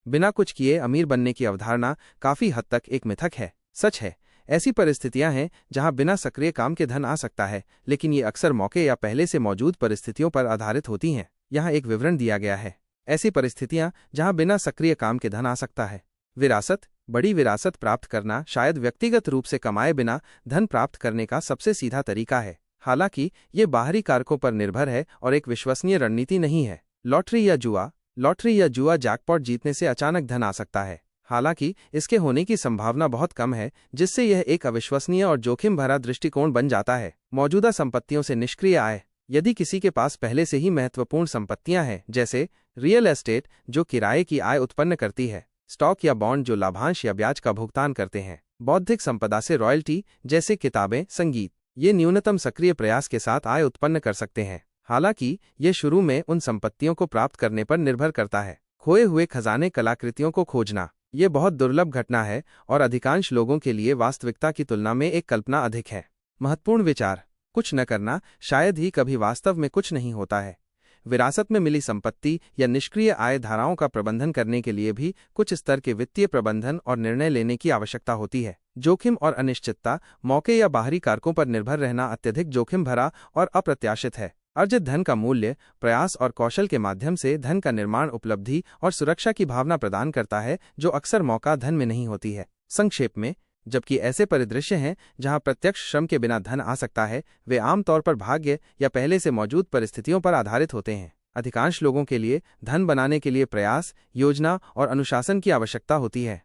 बिना कुछ किए अमीर बनने की अवधारणा काफी हद तक एक मिथक है। सच है, ऐसी परिस्थितियां हैं जहां बिना सक्रिय काम के धन आ सकता है, लेकिन ये अक्सर मौके या पहले से मौजूद परिस्थितियों पर आधारित होती हैं। यहाँ एक विवरण दिया गया है। ऐसी परिस्थितियां जहां बिना सक्रिय काम के धन आ सकता है। विरासत। बड़ी विरासत प्राप्त करना शायद व्यक्तिगत रूप से कमाए बिना धन प्राप्त करने का सबसे सीधा तरीका है। हालांकि ये बाहरी कारकों पर निर्भर है और एक विश्वसनीय रणनीति नहीं है। लॉटरी या जुआ जैकपॉट जीतने से अचानक धन आ सकता है। हालांकि इसके होने की संभावना बहुत कम है, जिससे यह एक अविश्वसनीय और जोखिम भरा दृष्टिकोण बन जाता है। मौजूदा संपत्तियों से निष्क्रिय आय। यदि किसी के पास पहले से ही महत्वपूर्ण संपत्तियां हैं, जैसे रियल एस्टेट जो किराए की आय उत्पन्न करती है, स्टॉक या बॉन्ड जो लाभांश या ब्याज का भुगतान करते हैं, बौद्धिक संपदा से रॉयल्टी जैसे किताबें, संगीत, ये न्यूनतम सक्रिय प्रयास के साथ आय उत्पन्न कर सकते हैं। हालांकि ये शुरू में उन संपत्तियों को प्राप्त करने पर निर्भर करता है। खोए हुए खजाने, कलाकृतियों को खोजना, ये बहुत दुर्लभ घटना है और अधिकांश लोगों के लिए वास्तविकता की तुलना में एक कल्पना अधिक है। महत्वपूर्ण विचार। कुछ न करना शायद ही कभी वास्तव में कुछ नहीं होता है। विरासत में मिली संपत्ति या निष्क्रिय आय धाराओं का प्रबंधन करने के लिए भी कुछ स्तर के वित्तीय प्रबंधन और निर्णय लेने की आवश्यकता होती है। जोखिम और अनिश्चितता। मौके या बाहरी कारकों पर निर्भर रहना अत्यधिक जोखिम भरा और अप्रत्याशित है। अर्जित धन का मूल्य प्रयास और कौशल के माध्यम से धन का निर्माण उपलब्धि और सुरक्षा की भावना प्रदान करता है, जो अक्सर मौका धन में नहीं होती है। संक्षेप में, जबकि ऐसे परिदृश्य हैं जहां प्रत्यक्ष श्रम के बिना धन आ सकता है, वे आमतौर पर भाग्य या पहले से मौजूद परिस्थितियों पर आधारित होते हैं। अधिकांश लोगों के लिए धन बनाने के लिए प्रयास, योजना और अनुशासन की आवश्यकता होती है।